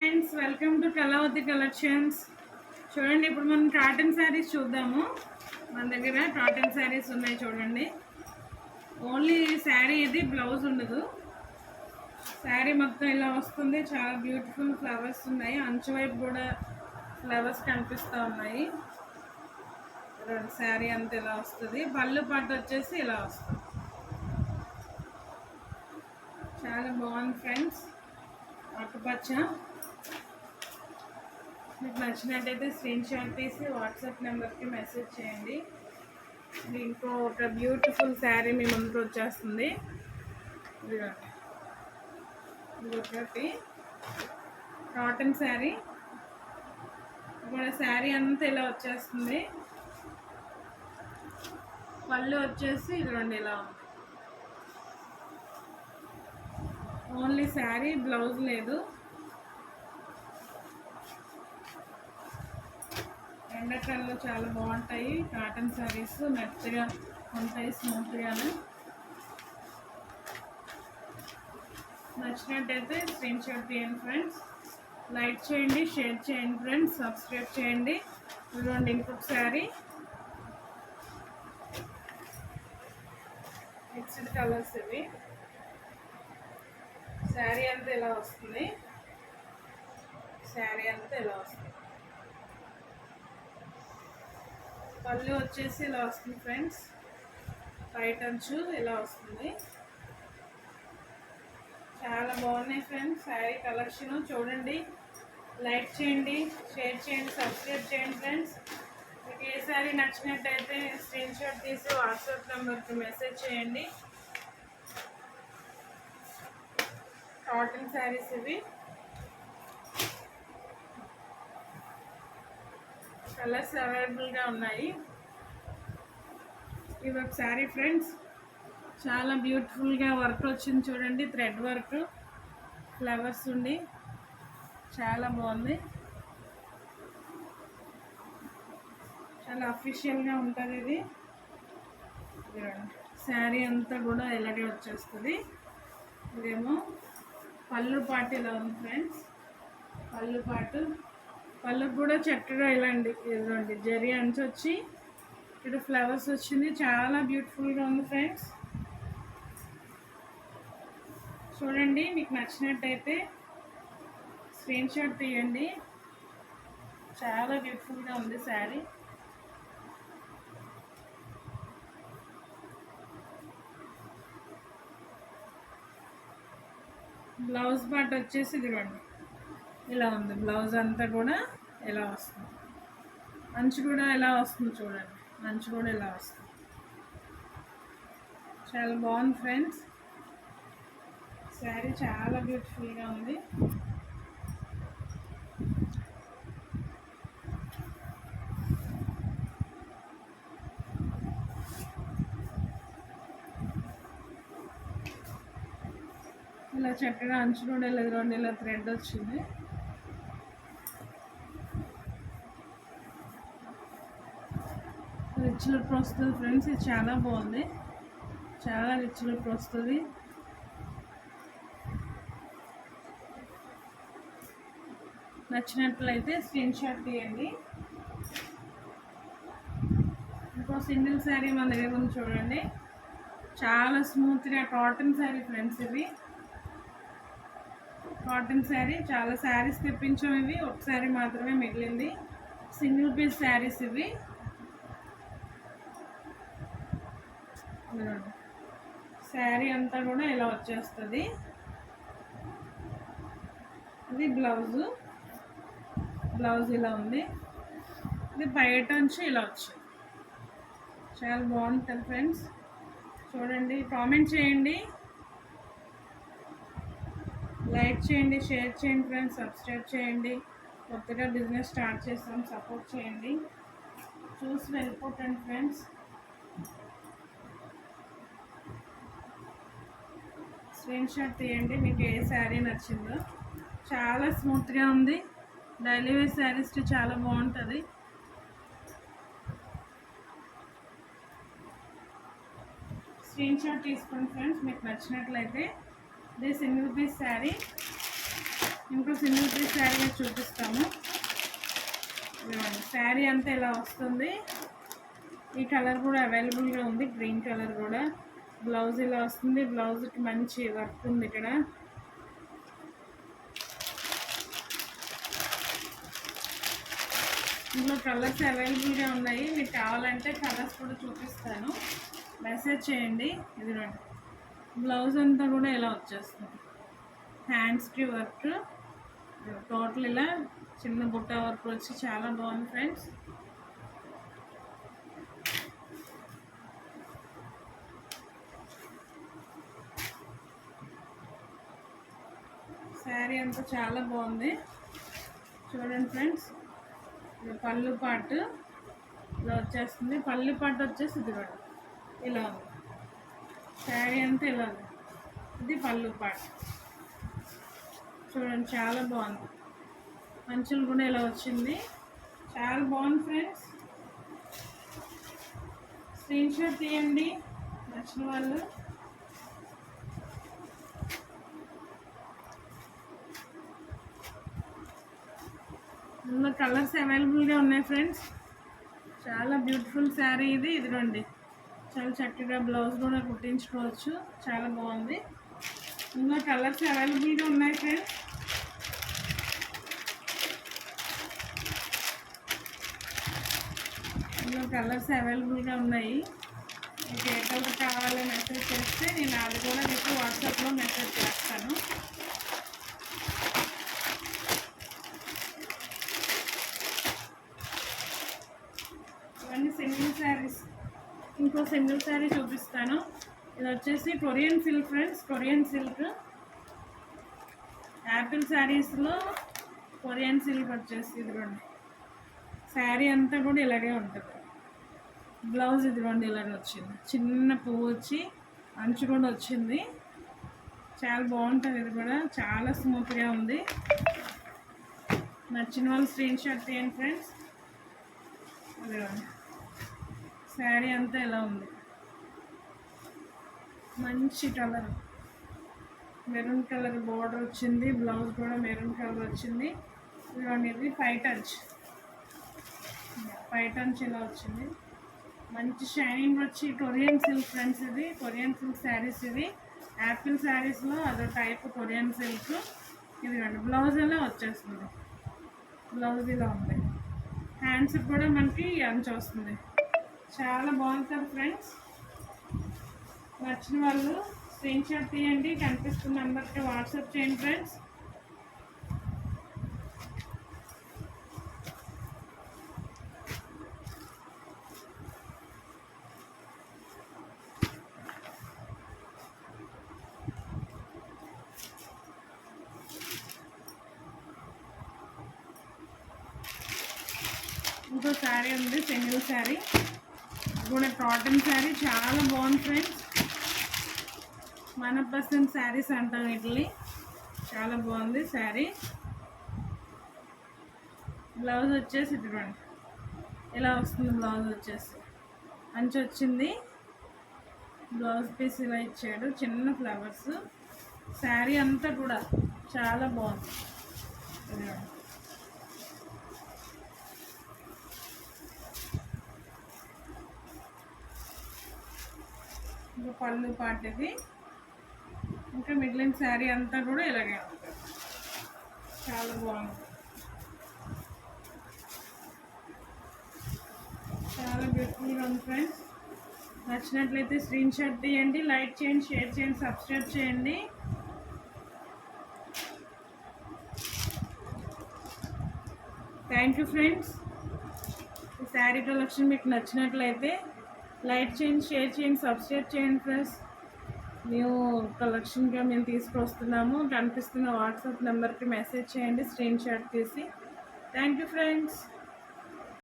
Friends welcome to Kalavathi collections. చూడండి, ఇప్పుడు మనం కాటన్ శారీస్ చూద్దాము. మన దగ్గర కాటన్ శారీస్ ఉన్నాయి చూడండి. ఓన్లీ శారీ ఇది, బ్లౌజ్ ఉండదు. శారీ మొత్తం ఇలా వస్తుంది. చాలా బ్యూటిఫుల్ ఫ్లవర్స్ ఉన్నాయి. అంచు వైపు కూడా ఫ్లవర్స్ కనిపిస్తూ ఉన్నాయి. శారీ అంతా ఇలా వస్తుంది. పళ్ళు పట్టు వచ్చేసి ఇలా వస్తుంది. చాలా బాగుంది ఫ్రెండ్స్. ఆకుపచ్చ. మీకు నచ్చినట్టయితే స్క్రీన్ షాట్ తీసి వాట్సాప్ నెంబర్కి మెసేజ్ చేయండి. దీంట్లో ఒక బ్యూటిఫుల్ శారీ మీ ముందుకు వచ్చేస్తుంది. ఇది ఒకటి కాటన్ శారీ. ఇప్పుడు శారీ అంతా ఇలా వచ్చేస్తుంది. పళ్ళు వచ్చేసి ఇదిగోండి ఇలా ఉంది. ఓన్లీ శారీ, బ్లౌజ్ లేదు. ఎండాకాలంలో చాలా బాగుంటాయి కాటన్ శారీస్. మెత్తగా ఉంటాయి, స్మూత్గాను. నచ్చినట్టయితే స్క్రీన్ షాట్ తీయండి ఫ్రెండ్స్. లైక్ చేయండి, షేర్ చేయండి ఫ్రెండ్స్, సబ్స్క్రైబ్ చేయండి. ఇదిగోండి ఇంకొక శారీ. మిక్స్డ్ కలర్స్ ఇవి. శారీ అంతా ఇలా వస్తుంది. శారీ అంతా ఇలా వస్తుంది. పళ్ళు వచ్చేసి ఇలా వస్తుంది ఫ్రెండ్స్. రైట్ అంచు ఇలా వస్తుంది. చాలా బాగున్నాయి ఫ్రెండ్స్ శారీ కలెక్షన్. చూడండి, లైక్ చేయండి, షేర్ చేయండి, సబ్స్క్రైబ్ చేయండి ఫ్రెండ్స్. మీకు ఏ శారీ నచ్చినట్టయితే స్క్రీన్ షాట్ తీసి వాట్సాప్ నెంబర్కి మెసేజ్ చేయండి. కాటన్ శారీస్ ఇవి. కలర్స్ అవైలబుల్గా ఉన్నాయి. ఇది ఒక శారీ ఫ్రెండ్స్. చాలా బ్యూటిఫుల్గా వర్క్ వచ్చింది చూడండి. థ్రెడ్ వర్క్, ఫ్లవర్స్ ఉండి చాలా బాగుంది. చాలా అఫీషియల్గా ఉంటుంది ఇది. శారీ అంతా కూడా ఇలాగే వచ్చేస్తుంది. ఇదేమో పళ్ళు పాటు ఇలా ఉంది ఫ్రెండ్స్. పళ్ళు పాటు, పళ్ళకు కూడా చక్కగా ఇలాంటి జరీ అంచు వచ్చి ఇక్కడ ఫ్లవర్స్ వచ్చింది. చాలా బ్యూటిఫుల్గా ఉంది ఫ్రెండ్స్. చూడండి, మీకు నచ్చినట్టయితే స్క్రీన్ షాట్ తీయండి. చాలా బ్యూటిఫుల్గా ఉంది శారీ. బ్లౌజ్ పార్ట్ వచ్చేసి ఇదిగోండి ఇలా ఉంది. బ్లౌజ్ అంతా కూడా ఇలా వస్తుంది. అంచు కూడా ఎలా వస్తుంది చూడండి. అంచు కూడా ఇలా వస్తుంది. చాలా బాగుంది ఫ్రెండ్స్. శారీ చాలా బ్యూటిఫుల్గా ఉంది. ఇలా చక్కగా అంచు కూడా ఇలా థ్రెడ్ వచ్చింది. రిచ్ లుక్ వస్తుంది ఫ్రెండ్స్. ఇది చాలా బాగుంది. చాలా రిచ్ లుక్ వస్తుంది. నచ్చినట్లయితే స్క్రీన్ షాట్ తీయండి. ఇంకో సింగిల్ శారీ మన దగ్గర ఉంది చూడండి. చాలా స్మూత్గా కాటన్ శారీ ఫ్రెండ్స్ ఇవి. కాటన్ శారీ. చాలా శారీస్ తెప్పించాం. ఇవి ఒక శారీ మాత్రమే మిగిలింది. సింగిల్ పీస్ శారీస్ ఇవి. శారీ అంతా కూడా ఇలా వచ్చేస్తుంది. ఇది బ్లౌజు. బ్లౌజ్ ఇలా ఉంది. ఇది బయట నుంచి ఇలా వచ్చింది. చాలా బాగుంటుంది ఫ్రెండ్స్. చూడండి, కామెంట్ చేయండి, లైక్ చేయండి, షేర్ చేయండి ఫ్రెండ్స్, సబ్స్క్రైబ్ చేయండి. కొత్తగా బిజినెస్ స్టార్ట్ చేస్తాం, సపోర్ట్ చేయండి. చూసి వెళ్ళిపోకండి ఫ్రెండ్స్. స్క్రీన్ షాట్ తీయండి మీకు ఏ శారీ నచ్చిందో. చాలా స్మూత్గా ఉంది. డైలీ వేర్ శారీస్కి చాలా బాగుంటుంది. స్క్రీన్ షాట్ తీసుకోండి ఫ్రెండ్స్ మీకు నచ్చినట్లయితే. ఇది సింగిల్ పీస్ శారీ. ఇంకో సింగిల్ పీస్ శారీ చూపిస్తాము. శారీ అంతా ఇలా వస్తుంది. ఈ కలర్ కూడా అవైలబుల్గా ఉంది, గ్రీన్ కలర్ కూడా. బ్లౌజ్ ఇలా వస్తుంది. బ్లౌజ్కి మంచి వర్క్ ఉంది ఇక్కడ. ఇందులో కలర్స్ అవైలబుల్గా ఉన్నాయి. మీకు కావాలంటే కలర్స్ కూడా చూపిస్తాను, మెసేజ్ చేయండి. ఇది బ్లౌజ్ అంతా కూడా ఇలా వచ్చేస్తుంది. హ్యాండ్స్కి వర్క్ టోటల్ ఇలా చిన్న బుట్ట వర్క్ వచ్చి చాలా బాగుంది ఫ్రెండ్స్. శారీ అంతా చాలా బాగుంది. చూడండి ఫ్రెండ్స్, పళ్ళు పాటు ఇలా వచ్చేస్తుంది. పళ్ళు పాటు వచ్చేసి ఇది కూడా ఇలా ఉంది. శారీ అంతా ఇలా ఉంది. ఇది పళ్ళు పాటు. చూడండి చాలా బాగుంది. మంచులు కూడా ఇలా వచ్చింది. చాలా బాగుంది ఫ్రెండ్స్. స్క్రీన్ షాట్ తీయండి నచ్చిన వాళ్ళు. ఇందులో కలర్స్ అవైలబుల్గా ఉన్నాయి ఫ్రెండ్స్. చాలా బ్యూటిఫుల్ శారీ ఇది. ఇదిగోండి, చాలా చక్కగా బ్లౌజ్ కూడా కుట్టించుకోవచ్చు. చాలా బాగుంది. ఇందులో కలర్స్ అవైలబుల్గా ఉన్నాయి ఫ్రెండ్స్. ఇందులో కలర్స్ అవైలబుల్గా ఉన్నాయి. మీకు ఏ కలర్ కావాలో మెసేజ్ చేస్తే నేను అది కూడా మీకు వాట్సాప్లో మెసేజ్ చేస్తాను. ఇవన్నీ సింగిల్ శారీస్. ఇంకో సింగిల్ శారీ చూపిస్తాను. ఇది వచ్చేసి Korean silk friends. Korean silk Apple శారీస్లో కొరియన్ సిల్క్ వచ్చేసి ఇదిగోండి. శారీ అంతా కూడా ఇలాగే ఉంటుంది. బ్లౌజ్ ఇదిగోండి ఇలాగే వచ్చింది. చిన్న పువ్వు వచ్చి అంచు కూడా వచ్చింది. చాలా బాగుంటుంది. ఇది కూడా చాలా స్మూత్గా ఉంది. నచ్చిన వాళ్ళు స్క్రీన్ షాట్ తీయండి ఫ్రెండ్స్. అదిగోండి శారీ అంతా ఇలా ఉంది. మంచి కలర్, మెరూన్ కలర్ బార్డర్ వచ్చింది. బ్లౌజ్ కూడా మెరూన్ కలర్ వచ్చింది. ఇదిగోండి ఇది 5 టచ్ ఇలా వచ్చింది. మంచి షైనింగ్ వచ్చి కొరియన్ సిల్క్ ఫ్రెండ్స్. ఇది కొరియన్ సిల్క్ శారీస్. ఇది యాపిల్ శారీస్లో అదో టైప్ కొరియన్ సిల్క్. ఇదిగోండి బ్లౌజ్ ఇలా వచ్చేస్తుంది. బ్లౌజ్ ఇలా ఉంది. హ్యాండ్స్ కూడా మనకి అంచు వస్తుంది. చాలా బాగుంటుంది ఫ్రెండ్స్. నచ్చిన వాళ్ళు స్క్రీన్ షాట్ తీయండి, కనిపిస్తున్న నెంబర్కి వాట్సాప్ చేయండి ఫ్రెండ్స్. ఇంకో శారీ ఉంది, సింగిల్ శారీ కూడా కాటన్ శారీ. చాలా బాగుంది ఫ్రెండ్స్. 100% శారీస్ అంటాం వీటిని. చాలా బాగుంది శారీ. బ్లౌజ్ వచ్చేసి ఇదిగోండి ఇలా వస్తుంది. బ్లౌజ్ వచ్చేసి అంచు వచ్చింది. బ్లౌజ్ పీస్ ఇలా ఇచ్చాడు, చిన్న ఫ్లవర్స్. శారీ అంతా కూడా చాలా బాగుంది. ఇంకా పళ్ళు పాటిది. ఇంకా మిగిలిన శారీ అంతా కూడా ఇలాగే ఉంటుంది. చాలా బాగుంది. చాలా బ్యూటిఫుల్గా ఉంది ఫ్రెండ్స్. నచ్చినట్లయితే స్క్రీన్ షాట్ తీయండి, లైక్ చేయండి, షేర్ చేయండి, సబ్స్క్రైబ్ చేయండి. Thank you friends. ఈ శారీ కలెక్షన్ మీకు నచ్చినట్లయితే లైక్ చేయండి, షేర్ చేయండి, సబ్స్క్రైబ్ చేయండి ఫ్రెండ్స్. న్యూ కలెక్షన్గా మేము తీసుకొస్తున్నాము. కనిపిస్తున్న వాట్సాప్ నెంబర్కి మెసేజ్ చేయండి స్క్రీన్ షాట్ తీసి. Thank you friends.